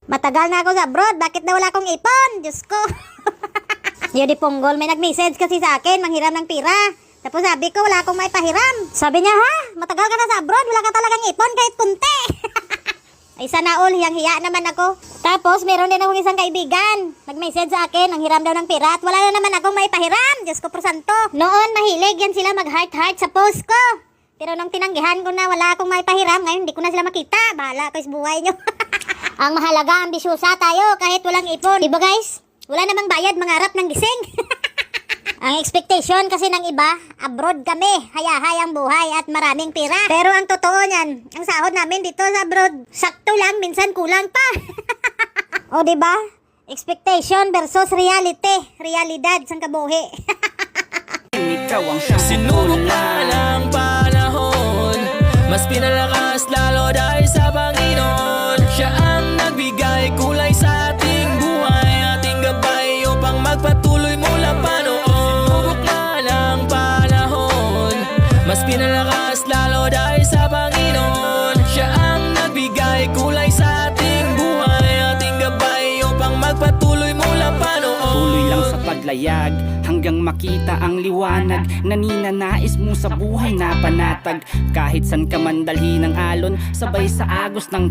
Matagal na ako sa abroad, bakit na wala akong ipon? Diyos ko. Yun di Ponggol, may nag-message kasi sa akin, manghiram ng pira. Tapos sabi ko, wala akong may pahiram. Sabi niya, ha? Matagal ka na sa abroad, wala ka talagang ipon kahit kunti. Ay sana all, hiyang-hiya naman ako. Tapos meron din akong isang kaibigan. Nag-message sa akin, ang hiram daw ng pira at wala na naman akong may pahiram. Diyos ko, porsanto. Noon, mahilig yan sila mag-heart-heart sa post ko. Pero nung tinanggihan ko na wala akong may pahiram, ngayon hindi ko na sila makita. Bahala ko sa buhay nyo. Ang mahalaga, ambisyosa tayo kahit walang ipon. Diba guys? Wala namang bayad, mangarap ng gising. Ang expectation kasi ng iba, abroad kami, hayahay ang buhay at maraming pira. Pero ang totoo niyan, ang sahod namin dito sa abroad, sakto lang, minsan kulang pa. O diba? Expectation versus reality. Realidad sang kabuhi. Ikaw ang siyang Sinubok na ng panahon, mas pinalakas lalo dahil sa Panginoon. Siya ang nagbigay kulay sa ating buhay, ating gabay upang magpatuloy mula pa noon. Sinubok na ng panahon, mas pinalakas lalo dahil sa Panginoon. Siya ang nagbigay kulay sa ating buhay, ating gabay upang magpatuloy mula pa noon. tuloy lang sa paglayag hanggang makita ang liwanag na ninanais mo sa buhay na panatag. Kahit san ka man dalhin ng alon, sabay sa agos ng